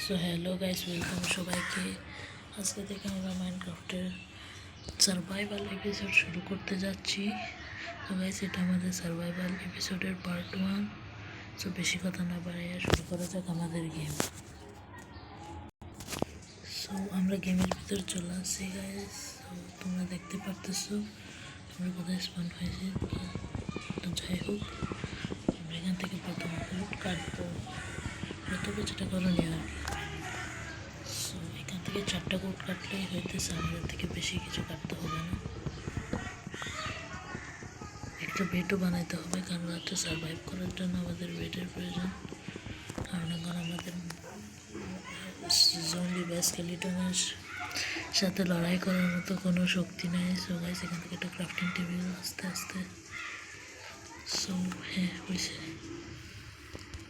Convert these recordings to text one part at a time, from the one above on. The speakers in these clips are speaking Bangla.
সো হ্যালো গাইস, ওয়েলকাম সবাইকে। আজকে থেকে আমরা মাইনক্রাফটের সার্ভাইভাল এপিসোড শুরু করতে যাচ্ছি। তো গাইস, এটা আমাদের সার্ভাইভাল এপিসোডের পার্ট 1। সো বেশি কথা না বাড়িয়ে শুরু করা যাক আমাদের গেম। সো আমরা গেমের ভিতর চলে আসছি গাইস। সো তোমরা দেখতে পারতেছো আমরা কোথায় স্পন হয়েছি। তো যাই হোক, আমরা এখান থেকে প্রথম উড কাটবো, প্রথমে যেটা করণীয় আর কি। সো এখান থেকে 4টা কোড কাটলেই হইতেছে, আমাদের থেকে বেশি কিছু কাটতে হবে না। একটা বেডও বানাইতে হবে, কারণ রাত্রে সার্ভাইভ করার জন্য আমাদের বেডের প্রয়োজন। কারণ এখন আমাদের জম্বি বা স্কেলিটনের সাথে লড়াই করার মতো কোনো শক্তি নেই। সো গাইস, এখান থেকে একটা ক্রাফটিং টেবিল আস্তে আস্তে। সো হ্যাঁ, হয়েছে।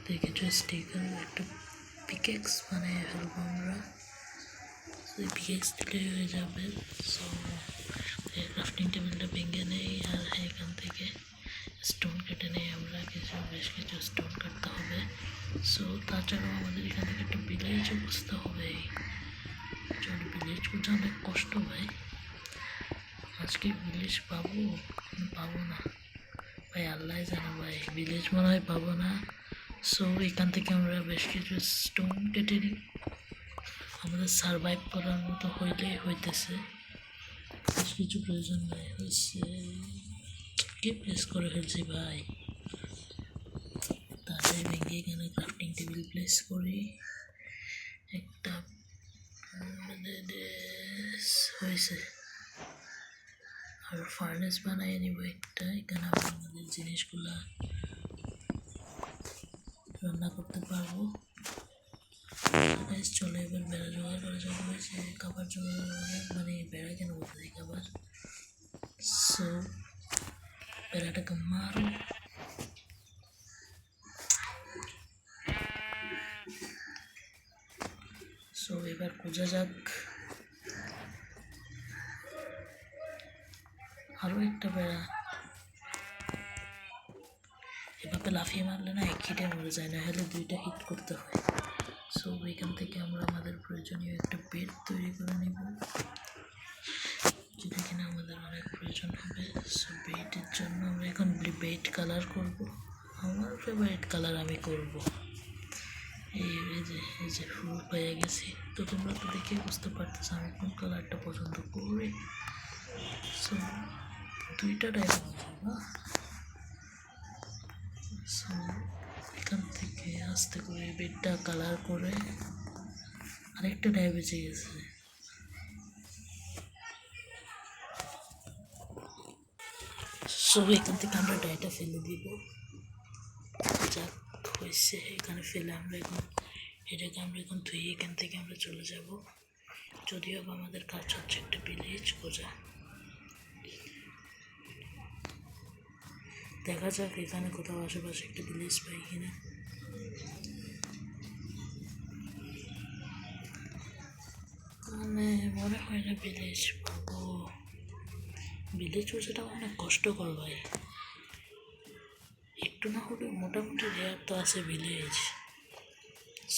দেখেছো স্টিকার, একটা পিকেক্স বানিয়ে ফেলবো আমরা। এই পিকেক্স দিলে হয়ে যাবে। সো ক্রাফটিং টেবিলটা ভেঙে নেই, আর এখান থেকে স্টোন কেটে নেই আমরা। বেশ কিছু স্টোন কাটতে হবে। সো তাছাড়াও আমাদের এখান থেকে একটা ভিলেজও বুঝতে হবে। চলো, ভিলেজ খুঁজে অনেক কষ্ট ভাই। আজকে ভিলেজ পাবো না ভাই, আল্লাহ জানে ভাই, ভিলেজ মনে হয় পাবো না। সো এখান থেকে আমরা বেশ কিছু স্টোন কেটে নিই, আমাদের সার্ভাইভ করার মতো হইতেছে। বেশ কিছু প্রয়োজন নেই, হয়েছে কি প্লেস করে ফেলছি ভাই। তাড়াতাড়ি ভেঙে এখানে ক্রাফটিং টেবিল প্লেস করি একটা। হয়েছে, আর ফার্নেস বানিয়ে নিব একটা। এখানে আমরা আমাদের জিনিসগুলা রান্না করতে পারবো। চলো এবার বেড়া জোগাড় করা যাবে, যে খাবার জোগাড়, মানে বেড়া কেন বলতে খাবার। সো বেড়াটাকে মারো। সো এবার খোঁজা যাক আরও একটা বেড়া। এভাবে লাফিয়ে মারলে না, এক হিটে মরে যায়, না হলে 2টা হিট করতে হয়। সো এখান থেকে আমরা আমাদের প্রয়োজনীয় একটা বেড তৈরি করে নিব, যেটা কিনা আমাদের অনেক প্রয়োজন হবে। সো বেডের জন্য আমরা এখন বেড কালার করব। আমার ফেভারিট কালার আমি করব এই যে ফুল পেয়ে গেছি। তো তোমরা তো দেখে বুঝতে পারতেছো আমি কোন কালারটা পছন্দ করি। সো 2টা টাইপ না। সো এখান থেকে আস্তে করে বেডটা কালার করে আরেকটা ডাই বেঁচে গেছে। সো এখান থেকে আমরা ডাইটা ফেলে দিব। যাক হয়েছে, এখানে ফেলে আমরা এখন ধুয়ে এখান থেকে আমরা চলে যাব। যদিও আমাদের কাজ হচ্ছে একটা ভিলেজ খোঁজা। দেখা যাক এখানে কোথাও আশেপাশে একটা ভিলেজ পাই কিনা। মানে মনে হয় না ভিলেজ পাবো। ভিলেজ খোঁজাটা অনেক কষ্টকর ভাই। একটু না হলে মোটামুটি রেয়ার তো আছে ভিলেজ।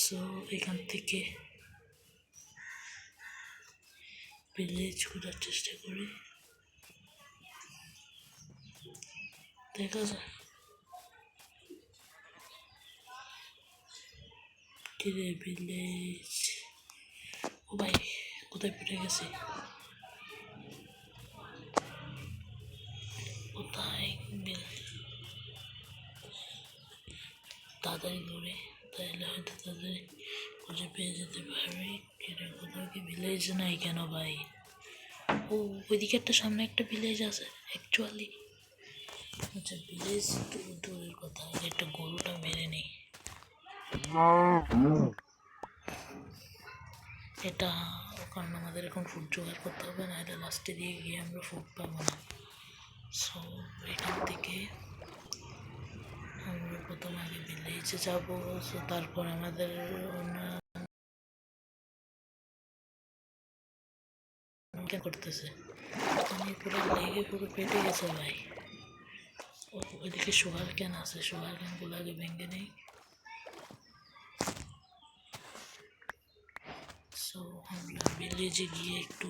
সো এখান থেকে ভিলেজ খোঁজার চেষ্টা করি, দেখা যায়। কিরে ভিলেজ, ও ভাই কোথায় পড়ে গেছে, কোথায় তাড়াতাড়ি দৌড়ে, তাহলে হয়তো তাদের খুঁজে পেয়ে যেতে পারবে। কিরে কোথাও কি ভিলেজ নাই কেন ভাই? ও ওইদিকে একটা সামনে একটা ভিলেজ আছে অ্যাকচুয়ালি। আচ্ছা ভিলেজ তো দূরের কথা, একটা গরুটা মেরে নেই। এটা কারণ আমাদের এখন ফুড জোগাড় করতে হবে, না এটা লাস্টে দিয়ে গিয়ে আমরা ফুড পাবো না। সো এখান থেকে আমরা প্রথম আগে ভিলেজে যাবো। সো তারপর আমাদের করতেছে, আমি পুরো লেগে পুরো পেটে গেছে ভাই। ওইদিকে সুগার ক্যান আছে, সুগার ক্যানগুলো আগে ভেঙে নেই। ভিলেজে গিয়ে একটু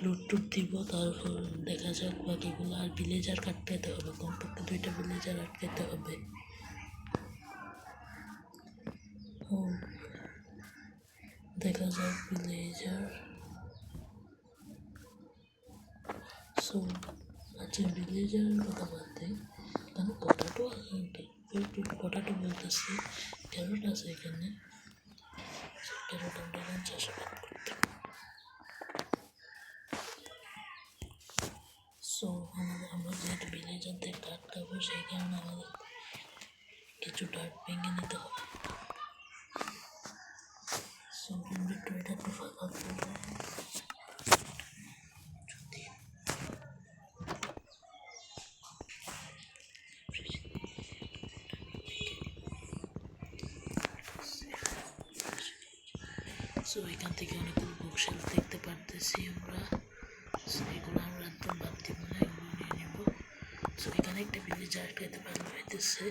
লুট দিব, তারপর দেখা যাক বাকিগুলো। আর ভিলেজার কাটতে হবে, কমপক্ষে 2টা ভিলেজার আটকাতে হবে। ও দেখা যাক ভিলেজার। সো আচ্ছা, ভিলেজারের কথা বাদ দেয়, কারণ পটাটো আছে, পটাটো বলতেছি, ক্যারট আছে এখানে। ক্যারট আমরা এখন চাষাবাদ করতে। সো আমরা যেহেতু ভিলেজার দিয়ে কাঠ খাবো, সেই কারণে আমাদের কিছু ডাট ভেঙে নিতে হবে। সো ইনভেন্টরিটা একটু ফাঁকা করবো। সো এখান থেকে অনেকগুলো বুকশেলফ দেখতে পারতেছি আমরা। সো এগুলো আমরা একদম বাদ দিব না, এগুলো নিয়ে নেব। সো এখানে একটা ভিলেজার আটকাতে ভালো হইতেছে।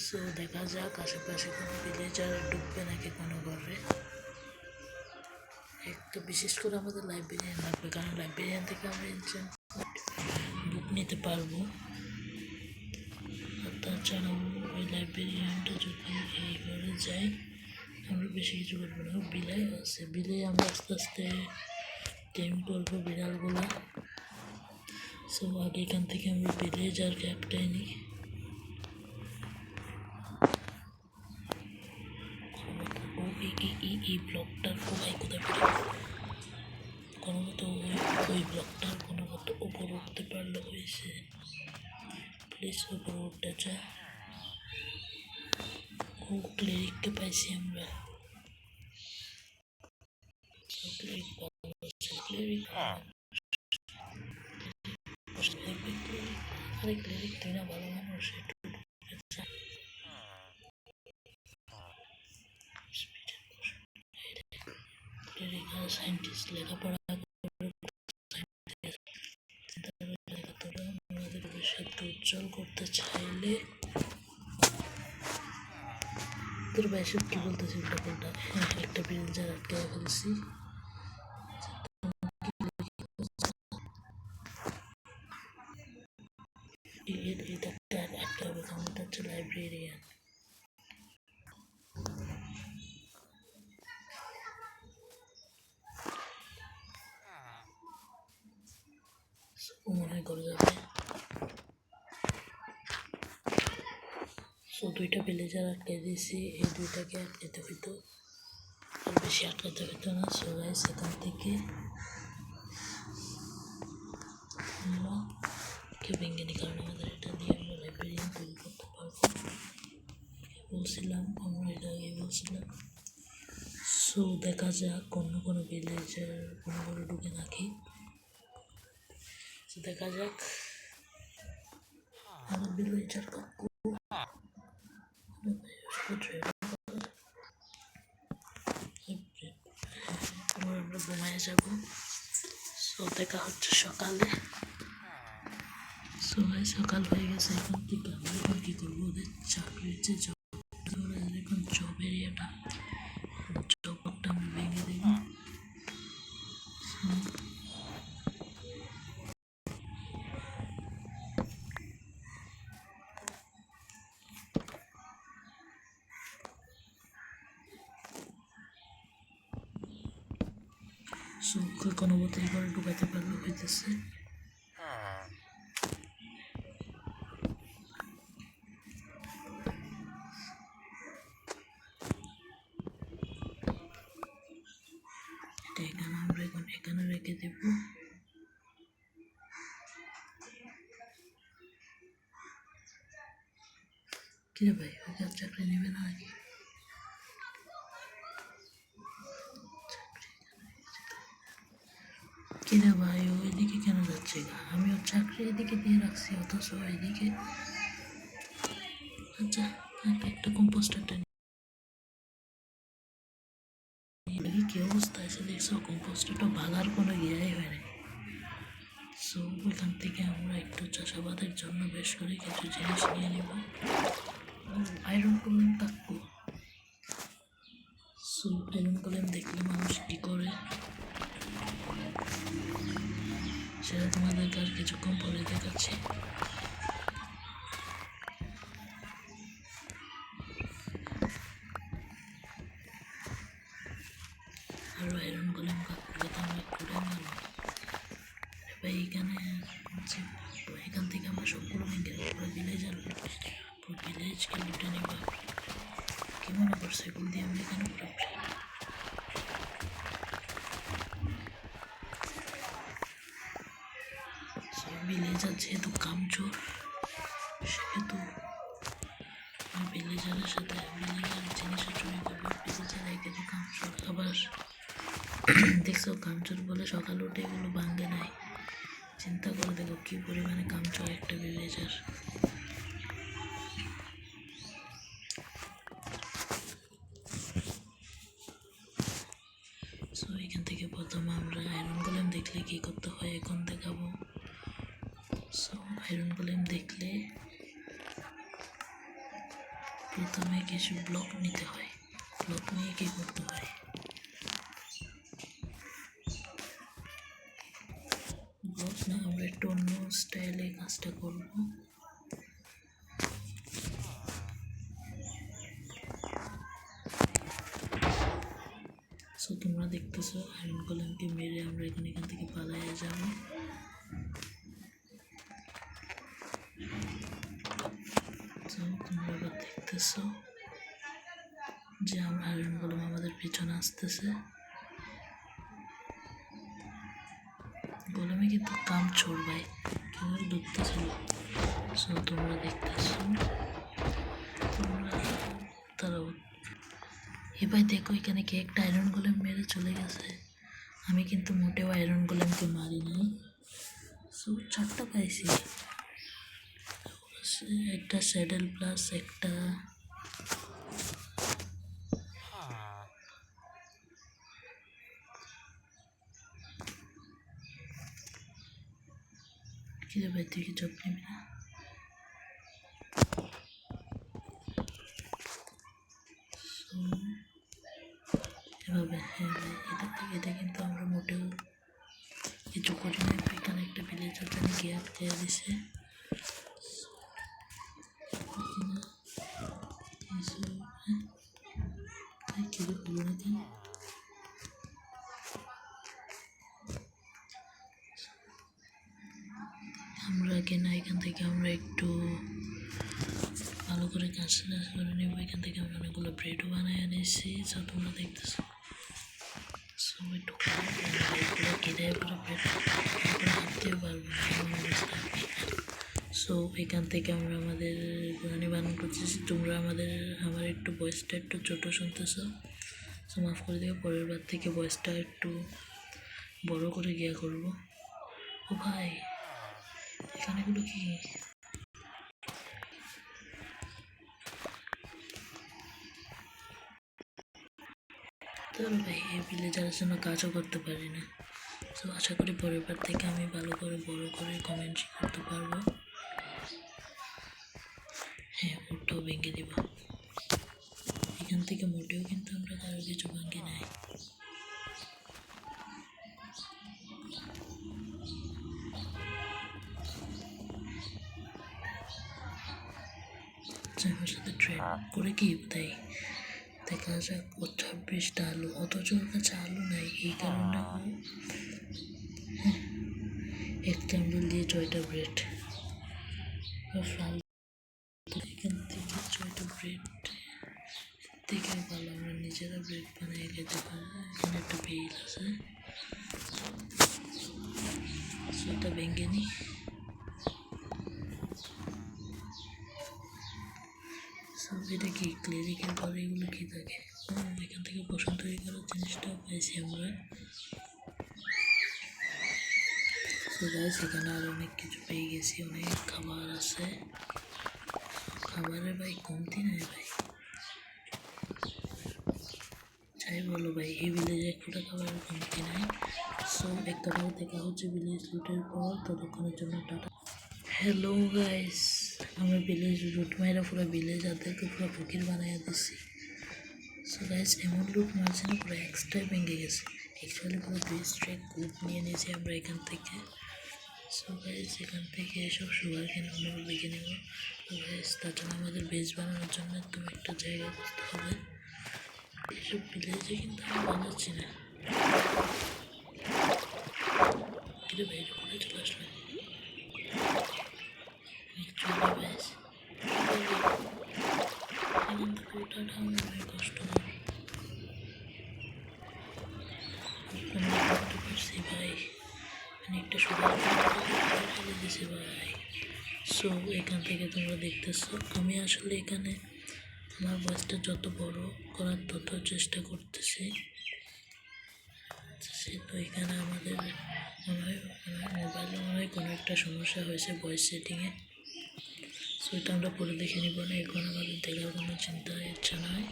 সো দেখা যাক আশেপাশে কোনো ভিলেজার ঢুকবে নাকি কোনো ঘরে। একটু বিশেষ করে আমাদের লাইব্রেরিয়ান লাগবে, কারণ লাইব্রেরিয়ান থেকে আমরা বুক নিতে পারবো। আর তাছাড়াও ওই লাইব্রেরিয়ানটা যদি এই ঘরে যায়, আমরা বেশি কিছু করবো না। বিলাই আছে, বিলাই আমরা আস্তে আস্তে টেম করবো বিড়ালগুলো। সো আগে এখান থেকে আমরা ভিলেজারকে একটাই নিই। এই ব্লকটার কোথায় কোথায় বেরো, কোনো মতো ওই ব্লকটার কোনো মতো উপর উঠতে পারলে হয়েছে। প্লিজ উপর উঠতে যা। ও ক্লিরিককে পাইছি আমরা। ক্লিরিক আরে ক্লিরিক তুই না ভালো মানুষ, একটু ক্লিরিক আর সায়েন্টিস্ট লেখাপড়া আমাদের ভবিষ্যৎকে উজ্জ্বল করতে চাইলে। তোর ভাই সব কি বলতেছি উল্টাপাল্টা। হ্যাঁ, একটা ভিলেজার আটকে ফেলছি। এটা একটা হবে, কারণ এটা হচ্ছে লাইব্রেরিয়ান। মনে হয় করে যাবে। সো 2টা ভিলেজার আটকে দিয়েছি, এই 2টাকে আটকাতে হইতো, আর বেশি আটকাতে হইতো না। সো গাইস এখান থেকে আমরা কেউ ভেঙে নি, কারণ আমাদের এটা দিয়ে আমরা লাইব্রেরিয়ান তৈরি করতে পারবো। বলছিলাম আমরা এটা আগে বলছিলাম। সো দেখা যাক কোনো ভিলেজার কোনো করে ঢুকে নাকি। দেখা যাক আমার ভিলেজার কাকু আমরা ঘুমায় যাবো। সো দেখা হচ্ছে সকালে। সবাই সকাল হয়ে গেছে, এখন থেকে আমরা এখন কী করবো, ওদের চাকরির যে জব, এখন জব এরিয়াটা, জবটা আমি ভেঙে দেব। সো কোনো মতো এবারে ঢুকাইতে পারলে হইতেছে। এখানে আমরা এখন এখানে রেখে দেব। কিরে ভাই, ওকে আর চাকরি নেবে না নাকি? কিরে ভাই, ও এদিকে কেন যাচ্ছে? আমি ওর চাকরি এদিকে দিয়ে রাখছি, অথচ এদিকে। আচ্ছা, একটা কম্পোস্টারটা কি অবস্থা এসে দেখছো, কম্পোস্টারটা ভাগার কোনো ইয়েই হয় না। সো ওইখান থেকে আমরা একটু চাষাবাদের জন্য বেশ করে কিছু জিনিস নিয়ে নেব। আয়রন করলাম কাকু। সো আয়রন গোলেম দেখলে মানুষ কী করে সেটা তোমাদেরকে আর কিছুক্ষণ পরে দেখাচ্ছি। আরও আয়রন গোলেম কাপড়ে তো আমরা করে মারব ভাই। এখান থেকে আমরা সবগুলো ভেঙে পুরো ভিলেজ আর পুরো ভিলেজকে লুটে নিব। কি মনে করছে এগুলো দিয়ে আমরা এখানে পুরোপুরি ভিলেজার যেহেতু কামচোর সেহেতু ভিলেজারের সাথে ভিলেজার জিনিসও চুরি করবে। ভিলেজার একে তো কামচোর, আবার দেখছো কামচোর বলে সকাল উঠে এগুলো ভাঙ্গে নাই। চিন্তা করে দেখো কি পরিমাণে কামচোর একটা ভিলেজার। সো এখান থেকে প্রথমে আমরা আয়রন গোলেম দেখলে কী করতে হয় এখন দেখাবো। সো আয়রন গোলেম দেখলে প্রথমে কিছু ব্লক নিতে হয়। ব্লক নিয়ে কী করতে হয়, ব্লক না আমরা একটু অন্য স্টাইলে কাজটা করব। সো তোমরা দেখতেছো আয়রন গোলেমকে মেরে আমরা এখান থেকে পালাইয়া যাব। তো তোমরা এবার দেখতেছো যে আমরা আয়রন গোলেম আমাদের পিছনে আসতেছে। গোলেমে কিন্তু কাম ছোড় ভাই, কেউ ঢুকতেছিল। সো তোমরা দেখতেছো তোমরা তারাও এবার দেখো এখানে কে একটা আয়রন গোলেম মেরে চলে গেছে। আমি কিন্তু মোটেও আয়রন গোলেমকে মারি নাই। সো 4টা পাইছি, একটা স্যাডেল প্লাস একটা কি রে ভাই, তুই কি জব নিবি না? এভাবে হ্যাঁ ভাই, এটা কিন্তু আমরা মোটেও কিছু করি না। এখানে একটা ভিলেজার জানি গিয়ে খেয়ে দিছে। কি হলো না কেন? আমরা কেনা এখান থেকে আমরা একটু ভালো করে কাজ করে নেব। এখান থেকে আমরা অনেকগুলো ব্রেডও বানাই এনেছি। সো তোমরা দেখতেছো সো একটু কেটে পুরো ব্রেড হাঁটতেও পারবো না। সো এখান থেকে আমরা আমাদের বিরিয়ানি বানানো করতেছি। তোমরা আমার একটু ভয়েসটা একটু ছোটো শুনতেছো, সো মাফ করে দেবো। পরের বার থেকে ভয়েসটা একটু বড় করে গিয়া করবো। ও ভাই এখানেগুলো কি? তোর ভাই এই ভিলেজারের জন্য কাজও করতে পারি না। সো আশা করি পরের বার থেকে আমি ভালো করে বড় করে কমেন্ট করতে পারবো। হ্যাঁ ওটাও ভেঙে দিব। এখান থেকে মোটেও কিন্তু আমরা কারো কিছু ভাঙি নাই। আমার সাথে ট্রেড করে কি তাই দেখা যাক। ও 26টা আলু, অথচ ওর কাছে আলু নাই। এই কারণে ও এক ক্যান্ডেল দিয়ে 6টা ব্রেড। এখান থেকে 6টা ব্রেড থেকে ভালো আমরা নিজেরা ব্রেড বানিয়ে খেতে পারি। এখানে একটা বেল আছে, সেটা ভেঙে নিই। এটা কি ক্লিনিকের পরে এগুলো কি থাকে? এখান থেকে পোষণ তৈরি করার জিনিসটা পাইছি আমরা। সেখানে আর অনেক কিছু পেয়ে গেছি, অনেক খাবার আছে। খাবারের ভাই কমতি নাই ভাই, যাই বলো ভাই এই ভিলেজে একটা খাবারের কমতি নাই। সো একটা ভালো দেখা হচ্ছে ভিলেজ লুটের পর। ততক্ষণের জন্য টাটা। হ্যালো গাইস, আমরা ভিলেজ লুট মাইরা পুরো ভিলেজ আদেরকে পুরো ফকির বানাইয়া দিচ্ছি। সো গাইস এমন লুট মারছে না, পুরো এক্সট্রা ভেঙে গেছে। অ্যাকচুয়ালি পুরো 2 স্ট্রাইক কুপ নিয়ে নিয়েছি আমরা এখান থেকে। সো গাইস এখান থেকে এসব সুগার কেন আমরা দেখে নেব। তো গাইস তার জন্য আমাদের বেস বানানোর জন্য একদম একটা জায়গা করতে হবে। এসব ভিলেজে কিন্তু আমি বানাচ্ছি না, কিন্তু বাইরে করে চলে আসবে। অ্যাকচুয়ালি গাইস এখান থেকে ওঠাটা আমার অনেক কষ্টকর। করতে পারছি ভাই, অনেকটা সুগার ফেলে দিয়েছে ভাই। সো এখান থেকে তোমরা দেখতেছো আমি আসলে এখানে আমার ভয়েসটা যত বড় করার তত চেষ্টা করতেছি। সে তো এখানে আমাদের মনে হয় মোবাইলে মনে হয় কোনো একটা সমস্যা হয়েছে ভয়েস সেটিংয়ে। সো এটা আমরা পরে দেখে নিব না, এখন আমাদের দেখার কোনো চিন্তা ইচ্ছা নয়।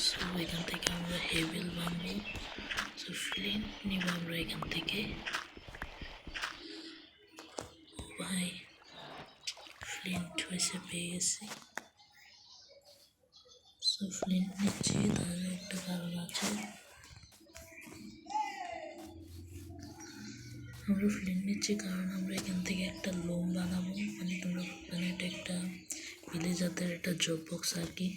সো এখান থেকে আমরা হেভেল বানবো। সো ফ্লিন্ট নিব আমরা এখান থেকে। ভাই ফ্লিন্ট হয়েছে, পেয়ে গেছি। সো ফ্লিন্ট নিচ্ছি, তার একটা কারণ আছে। আমরা ফ্লিন্ট নিচ্ছি কারণ আমরা এখান থেকে একটা লোম বানাবো, মানে তোমরা মানে এটা একটা ভিলেজারদের একটা জব বক্স আর কি।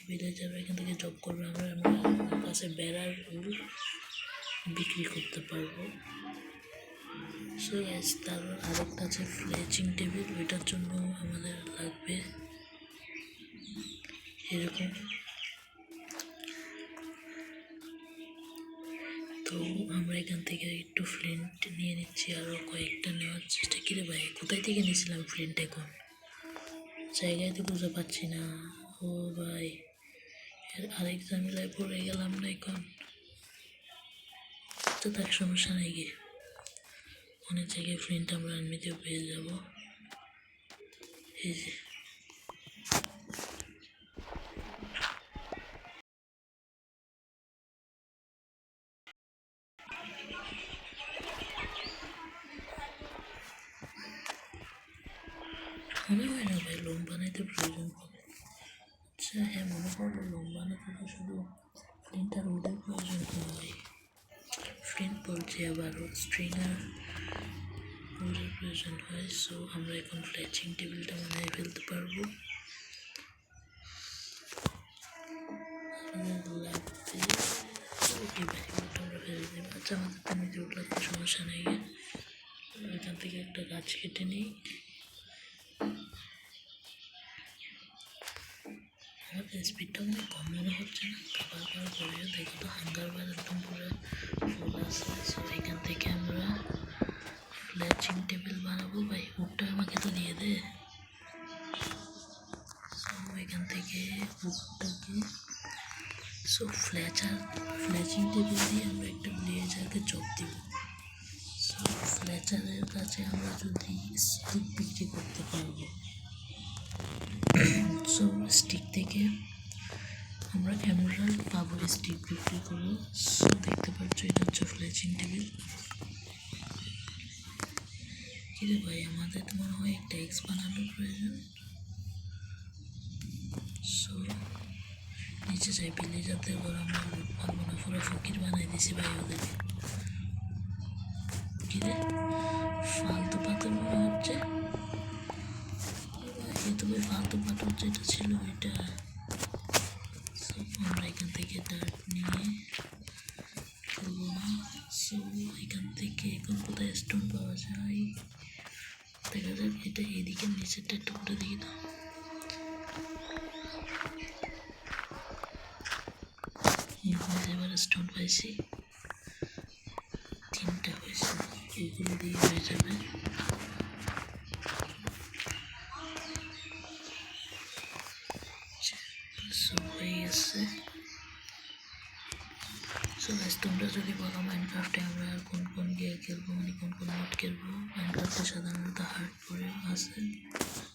ভিলেজাররা এখান থেকে জব করবে, আমরা আমার কাছে বেড়ার উল বিক্রি করতে পারবো। সো গাইস তারপর আরেকটা আছে ফ্লেচিং টেবিল, ওইটার জন্য আমাদের লাগবে এরকম। তো আমরা এখান থেকে একটু ফ্লিন্ট নিয়ে নিচ্ছি, আরও কয়েকটা নেওয়ার চেষ্টা করে। ভাই কোথায় থেকে নিয়েছিলাম ফ্লিন্ট, এখন জায়গায় তো খুঁজে পাচ্ছি না। ও ভাই আরেক ঝামেলায় পড়ে গেলাম না এখন। তো তার সমস্যা নেই গিয়ে, অনেক জায়গায় ফ্লিন্ট আমরা এমনিতেও পেয়ে যাবো। এই যে মনে হয় না ভাই লোম বানাইতে প্রয়োজন পড়ে। আচ্ছা হ্যাঁ, মনে পড়লো লোম বানাতে তো শুধু ফ্লিন্ট আর উডের প্রয়োজন হয়। ফ্লিন্ট বলছি আবার স্ট্রিঙার উডের প্রয়োজন হয়। সো আমরা এখন ফ্লেচিং টেবিলটা বানিয়ে ফেলতে পারবো। লাগবে ওকে ভাই, ওটা আমরা ফেলে দেবো। আচ্ছা আমাদের তো নিচে উঠলে কোনো সমস্যা নেই। এখান থেকে একটা গাছ কেটে নিই। আমাদের স্পিডটা অনেক কম মনে হচ্ছে না, খাবার খাওয়ার পরেও দেখো তো হাঙ্গার বার একদম পুরো ফুল আছে। সো এখান থেকে আমরা ফ্লেচিং টেবিল বানাবো। ভাই উডটা আমাকে তো দিয়ে দে। সো এখান থেকে উডটাকে সো ফ্লেচিং টেবিল দিয়ে আমরা একটা ব্লেজারকে চপ দিব। সো ফ্লেচারের কাছে আমরা যদি স্টিক বিক্রি করতে পারবো। সো স্টিক থেকে আমরা এমরাল্ড পাবো স্টিক বিক্রি করবো। সো দেখতে পাচ্ছ এটা হচ্ছে ফ্লেচিং টেবিল। কিরে ভাই আমাদের তো মনে হয় একটা এক্স বানানোর প্রয়োজন। সো নিচে যাই, ভিলেজারদের ঘর আমরা লুট পাবো না, পুরো ফকির বানাই দিছি ভাই ওদেরকে। কিরে ফালতু পাথর মনে হচ্ছে ভাই, তো ভাই ফালতু পাথর যেটা ছিল ওইটা। সো আমরা এখান থেকে ডার্ট নিয়ে ফেলবো না। সো এখান থেকে এখন কোথায় স্টোন পাওয়া যায় দেখা যাক। এটা এদিকে নিচেরটা একটু করে দেখি না। এবার স্টোন পাইছি, 3টা হয়েছে, এগুলো দিয়ে হয়ে যাবে। সো হয়ে গেছে। সো গাইস তোমরা যদি বলো মাইনক্রাফটে আমরা আর কোন কোন গিয়ে খেলবো, মানে কোন কোন মোড খেলবো, মাইনক্রাফটে সাধারণত হার্ড করে আছে।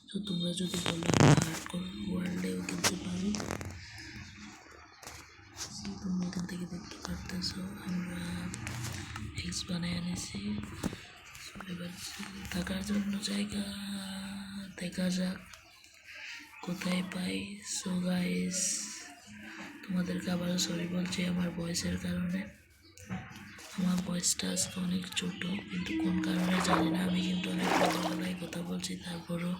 তো তোমরা যদি বলো আমরা হার্ড করে ওয়ার্ল্ডেও খেলতে পারি। তোমরা এখান থেকে দেখতে পারতেছো আমরা এক্স বানায় আনেছি। এবার থাকার জন্য জায়গা দেখা যাক। কোথায় পাই। সো গাইস, তোমাদেরকে আবারও সরি বলছি আমার ভয়েসের কারণে। আমার ভয়েসটা আজকে অনেক ছোটো, কিন্তু কোন কারণে জানি না, আমি কিন্তু অনেক বড় গলায় কথা বলছি। তারপরও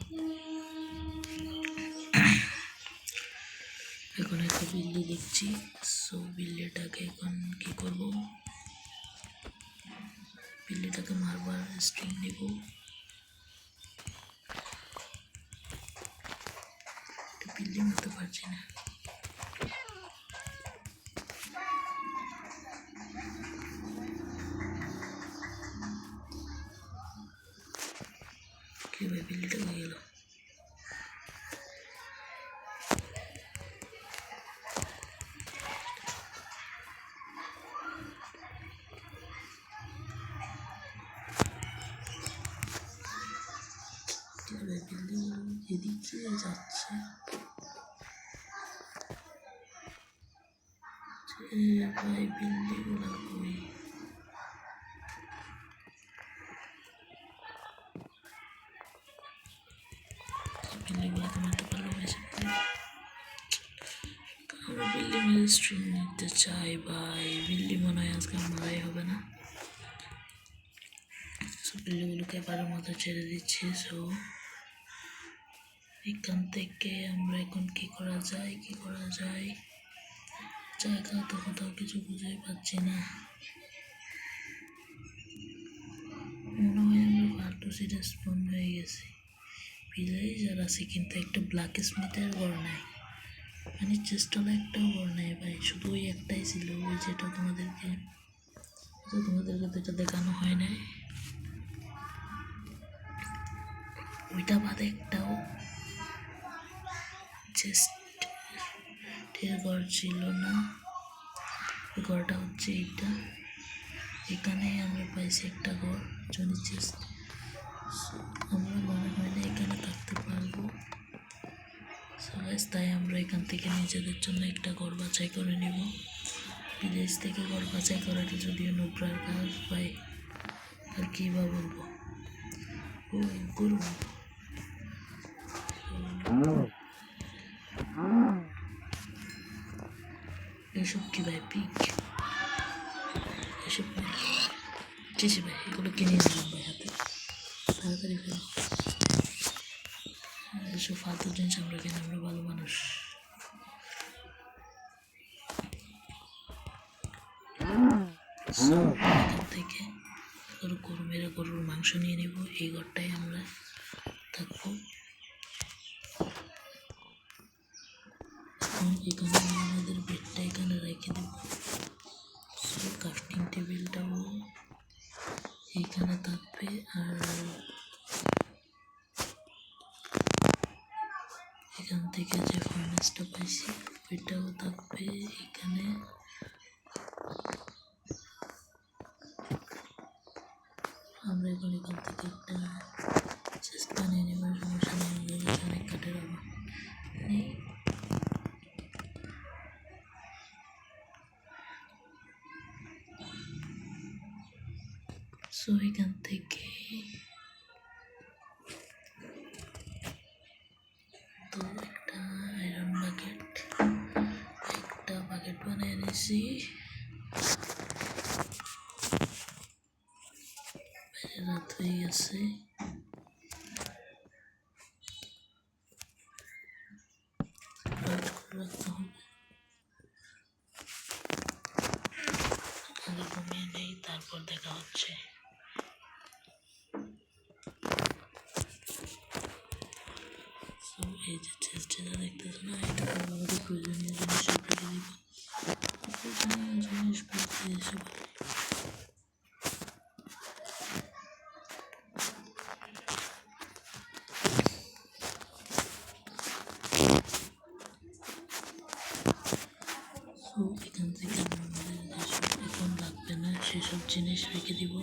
এখন একটা বিল্লি দেখছি। সো বিল্লিটাকে এখন কি করব, বিল্লিটাকে মারবার স্ট্রিং নেব। বিল্লি মারতে পারছি না। কি ভাই, বিল্লিটা হয়ে গেল। বিল্লি এদিকে যাচ্ছে। ভাই বিল্লি গুলা কই? বিল্লিগুলোকে মারতে পারলাম এসে। আমরা বিল্লি মেরে স্ট্রিং নিতে চাই ভাই। বিল্লি মনে হয় আজকে মারাই হবে না। সো বিল্লিগুলোকে এবারের মতো ছেড়ে দিচ্ছি। সো এখান থেকে আমরা এখন কি করা যায়, জায়গা তো কোথাও কিছু বুঝেই পাচ্ছি না। মনে হয় আমরা ফালতু সিটে স্পন হয়ে গেছি। ভিলেজার আছে কিন্তু একটা ব্ল্যাক স্মিথের ঘর নাই, মানে চেষ্টালে একটাও ঘর নাই ভাই। শুধু ওই একটাই ছিল, ওই যেটা তোমাদেরকে তো এটা দেখানো হয় নাই। ওইটা বাদে একটাও চেস্টের ঘর ছিল না। ওই ঘরটা হচ্ছে এইটা। এখানে আমরা পাইছি একটা ঘর, জনি চেস্ট। আমরা মনে হয় না এখানে থাকতে পারবো। তাই আমরা এখান থেকে নিজেদের জন্য একটা ঘর বাছাই করে নিব। বিদেশ থেকে ঘর বাছাই করাটা যদিও নোবরার কাজ পাই, আর কি বা বলবো। ও গরু এসব কি ভাই, পিক এসব চেয়েছি ভাই, এগুলো কিনে নিলাম ভাই হাতে। তাড়াতাড়ি ফেল, এসব ফালতু জিনিস আমরা কিনে, আমরা ভালো মানুষ। এখান থেকে গরু মেরে গরুর মাংস নিয়ে নেব। এই ঘরটাই আমরা থাকবো। এখানে আমাদের বেডটা এখানে রেখে দেব। ক্রাফটিং টেবিলটাও এইখানে থাকবে, আর এখান থেকে যে ফার্নেসটা পাইছি ওইটাও থাকবে এখানে। আমরা এখন এখান থেকে একটা চেস্ট বানিয়ে নেব। সমস্যা নেই, আমাদের কাছে অনেক কাঠের অভাব নেই। সো এখান থেকে তো একটা আয়রন বাকেট বানিয়ে নিয়েছি। রাত হয়ে গেছে। রাখতে হবে, আগে ঘুমিয়ে নেই, তারপর দেখা হচ্ছে। এই যে চেষ্টা দেখতেছ না, এটা আমাদের প্রয়োজনীয় জিনিস রেখে দিব। প্রয়োজনীয় জিনিস বলতে এসব এখান থেকে আমাদের যেসব এখন লাগবে না সেসব জিনিস রেখে দিব।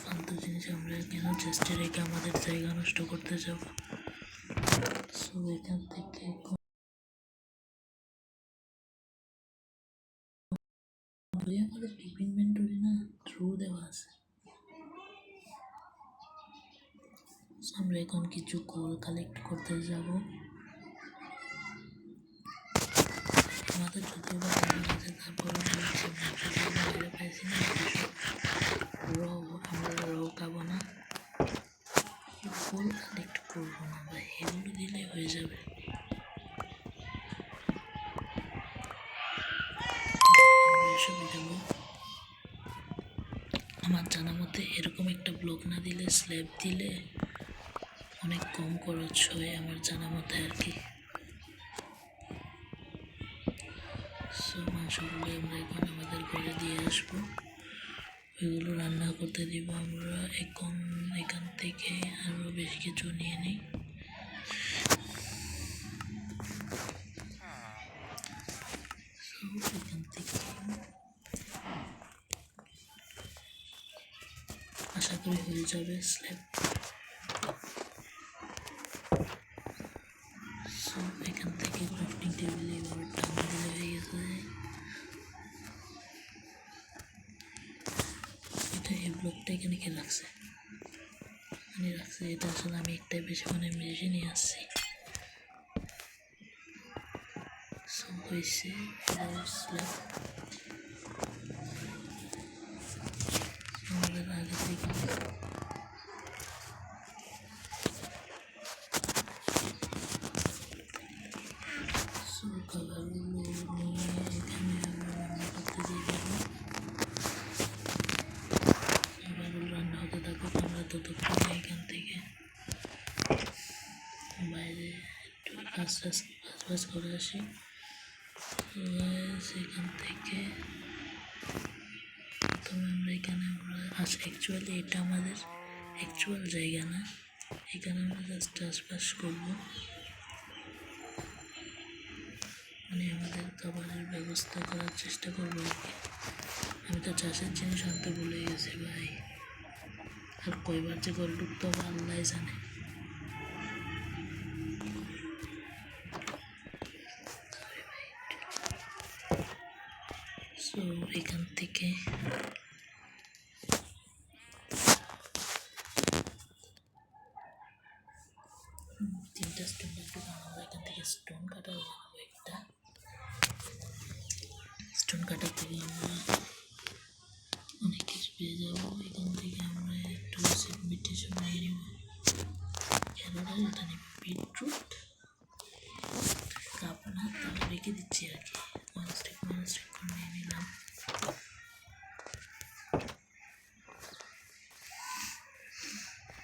ফালতু জিনিস আমরা কেন চেষ্টা রেখে আমাদের জায়গা নষ্ট করতে যাব। সো এখান থেকে ওই আমাদের ডিপ ইনভেন্টরি না থ্রু দেওয়া আছে। আমরা এখন কিছু কোল কালেক্ট করতে যাব। আমাদের যদিও বা কারণ আছে, তারপরে বলছি বাইরে পাইছি না র, আমরা র খাবো না, কোল কালেক্ট করবো না বা এগুলো দিলে হয়ে যাবে। এসবই দেবো। আমার জানা মতে এরকম একটা ব্লক না দিলে, স্ল্যাব দিলে অনেক কম খরচ হয় আমার জানা মতে আর কি। সো মাংসগুলো আমরা এখন আমাদের ঘরে দিয়ে আসবো, ওইগুলো রান্না করতে দিব। আমরা এখান থেকে আরও বেশ কিছু নিয়ে নিই। এখান থেকে আশা করি হয়ে যাবে স্ল্যাব। সো এখান থেকে ক্রাফটিং টেবিলে এভাবে টান দিলে হয়ে গেছে। এটা এই ব্লকটা এখানে কে রাখছে, এটা আসলে আমি একটাই বেশি মেশিন নিয়ে আসছি। সো হয়েছে স্ল্যাব। আমাদের আগে থেকে খাবারগুলো নিয়ে এখানে আমরা রান্না করতে দিয়ে দেবো। খাবারগুলো রান্না হতে থাকুক, আমরা ততক্ষণে এখান থেকে বাইরে একটু কাজ করে আসি। সেখান থেকে প্রথমে আমরা এখানে অ্যাকচুয়ালি এটা আমাদের অ্যাকচুয়াল জায়গা না, এখানে আমরা জাস্ট চাষবাস করবো, মানে আমাদের খাবারের ব্যবস্থা করার চেষ্টা করবো আর কি। আমি তো চাষের জিনিস আনতে ভুলে গেছি ভাই, আর কয়বার যে ঘরে ঢুকতে হবে আল্লাহ জানে। সো এখান থেকে তিনটা স্টোন একটু বানাবো। এখান থেকে স্টোন কাটার বানাবো একটা। স্টোন কাটার থেকে আমরা অনেক কিছু পেয়ে যাবো। এখান থেকে আমরা একটু সেগমেন্টেশন নিয়ে নিব। ক্যারোটা এটা নিব, বিটরুট কাপ না, তাহলে রেখে দিচ্ছি আর কি। মনস্টিক করে নিয়ে নিলাম।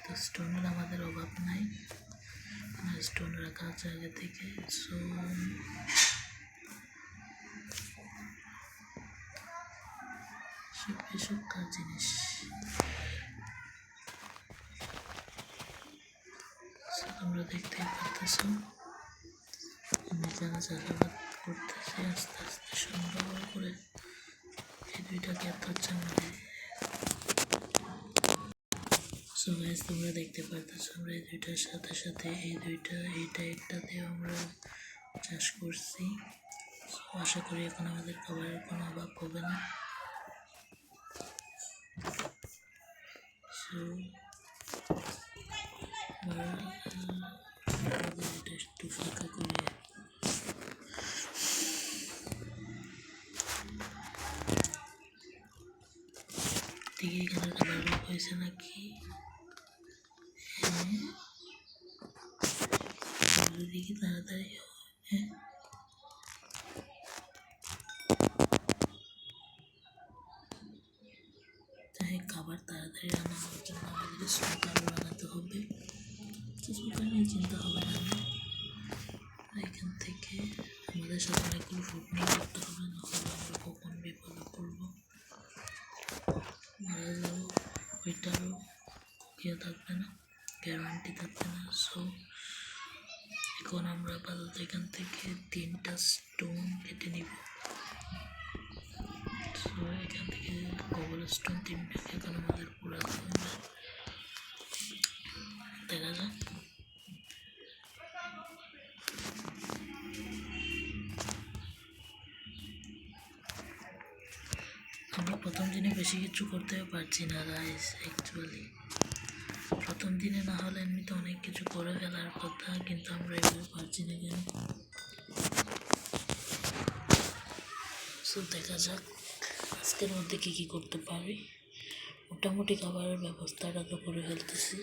তো স্টোনের আমাদের অভাব নাই, স্টোন রাখা আছে আগে থেকে। সো সবকার জিনিস তোমরা দেখতেই পারতেছো। আমি যারা চাষাবাদ করতেছি আস্তে আস্তে সুন্দর করে এই দুইটা গ্যাপ হচ্ছে আমাদের। সো গাইস তোমরা দেখতে পারতেছো আমরা এই দুইটার সাথে সাথে এইটা একটাতেও আমরা চাষ করছি। আশা করি এখন আমাদের খাবারের কোনো অভাব হবে না। সো এটা একটু ফাঁকা করে দেখি এখানে খাবার হয়েছে নাকি। হ্যাঁ দেখি তাড়াতাড়ি। হ্যাঁ তাই খাবার তাড়াতাড়ি রান্না করার জন্য আমাদের স্মোকার বানাতে হবে। স্মোকার নিয়ে চিন্তা হবে না। এখান থেকে আমাদের সাথে অনেকগুলো ফুড নিয়ে করতে হবে, নাহলে আমরা কখন বিপদে পড়বো, মারা যাবো, ওইটারও ইয়ে থাকবে না, গ্যারান্টি থাকবে না। সো এখন আমরা আপাতত এখান থেকে 3টা স্টোন কেটে নিব। সো এখান থেকে কবল স্টোন 3টা এখন আমাদের পুরো দেখা যায়। প্রথম দিনে বেশি কিছু করতেও পারছি না গাইস। অ্যাকচুয়ালি প্রথম দিনে না হলে এমনিতে অনেক কিছু করে ফেলার কথা, কিন্তু আমরা এভাবে পারছি না কেন। সো দেখা যাক আজকের মধ্যে কী কী করতে পারি। মোটামুটি খাবারের ব্যবস্থাটা তো করে ফেলতেছি।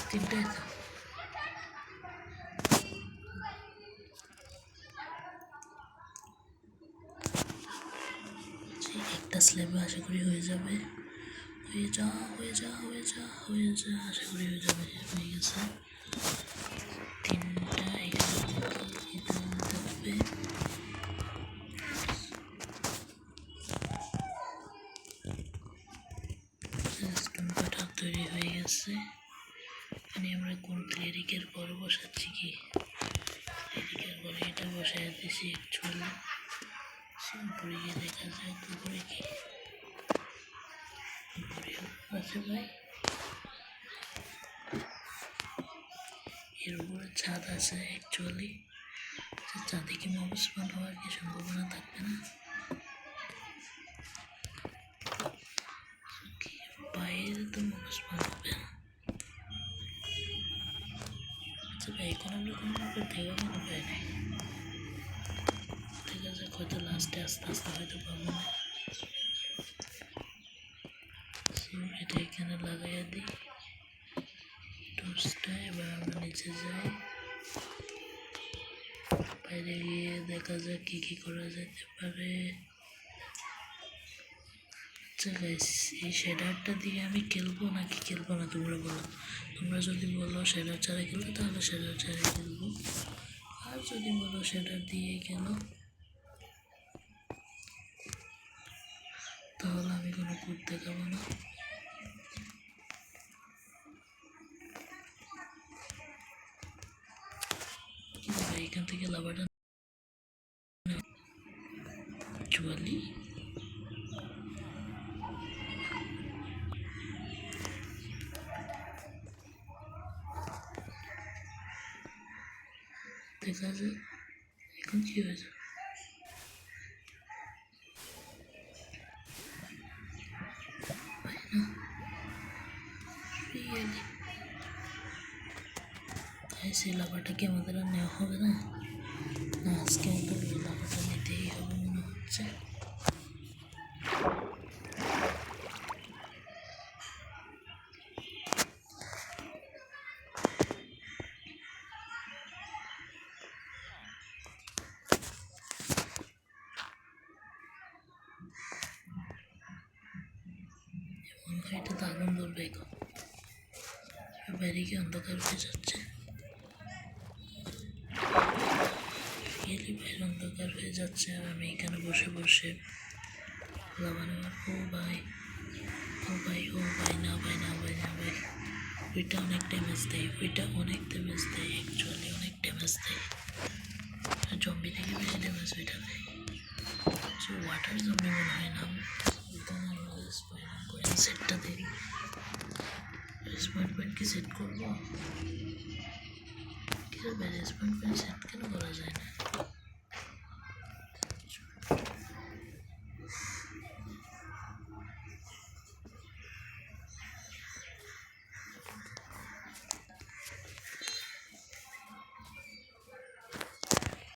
তিনটাই তো একটা স্ল্যাবে আশা করি হয়ে যাবে। হয়ে যা হয়ে যা হয়ে যা হয়ে যা, আশা করি হয়ে যাবে। হয়ে গেছে তিনটা। এখানে থাকবে স্টোন কাটার তৈরি হয়ে গেছে। এখানে আমরা কোন ক্লিয়ারিকের পর বসাচ্ছি, কি ক্লিয়ারিকের পরে এটা বসাই দিছি। অ্যাকচুয়ালি উপরে গিয়ে দেখা যায় উপরে কি আছে ভাই, এর উপরে ছাদ আছে। অ্যাকচুয়ালি ছাদে কি মবস্পন হওয়ার কি সম্ভাবনা থাকবে না? বাইরে তো মবস্পন হবে না। আচ্ছা ভাই, এখন আমরা কোনো দেখা কোনো পাই নাই। ঠিক আছে, হয়তো লাস্টে আস্তে আস্তে হয়তো পাবো না। এটা এখানে লাগাইয়া দিই টর্চটা। এবার আমরা নিচে যাই, বাইরে গিয়ে দেখা যাক কী কী করা যেতে পারে। আচ্ছা গাইস, এই শেডারটা দিয়ে আমি খেলবো নাকি খেলবো না তোমরা বলো। তোমরা যদি বলো শেডার ছাড়া খেলবো তাহলে শেডার ছাড়া খেলবো, আর যদি বলো শেডার দিয়ে খেলো তাহলে আমি কোনো কোড দেখাবো না। এখান থেকে লাভাটা অ্যাকচুয়ালি দেখা যায় এখন কি হয়েছে। সেই লাভাটা কি আমাদের আর নেওয়া হবে না? না, আজকে আমাদের লাভাটা নিতেই হবে মনে হচ্ছে। এটা তো আগুন ধরবে, বাইরে কি অন্ধকার হয়ে যাচ্ছে। বাইরে অন্ধকার হয়ে যাচ্ছে, আর আমি এখানে বসে বসে লাভা নেওয়ার। ও ভাই ও ভাই ও ভাই, না ভাই না ভাই না ভাই, ওইটা অনেক ড্যামেজ দেয়, ওইটা অনেক ড্যামেজ দেয়। অ্যাকচুয়ালি অনেক ড্যামেজ দেয়, জম্বি থেকে বেশি ড্যামেজ ওইটা দেয়। সো ওয়াটার জম্বি মনে হয় না। সেটটা দেখি, রেসপন্ড পয়েন্ট কি সেট করবো? কি রে ভাই, রেসপন্ড পয়েন্ট সেট কেন করা যায় না?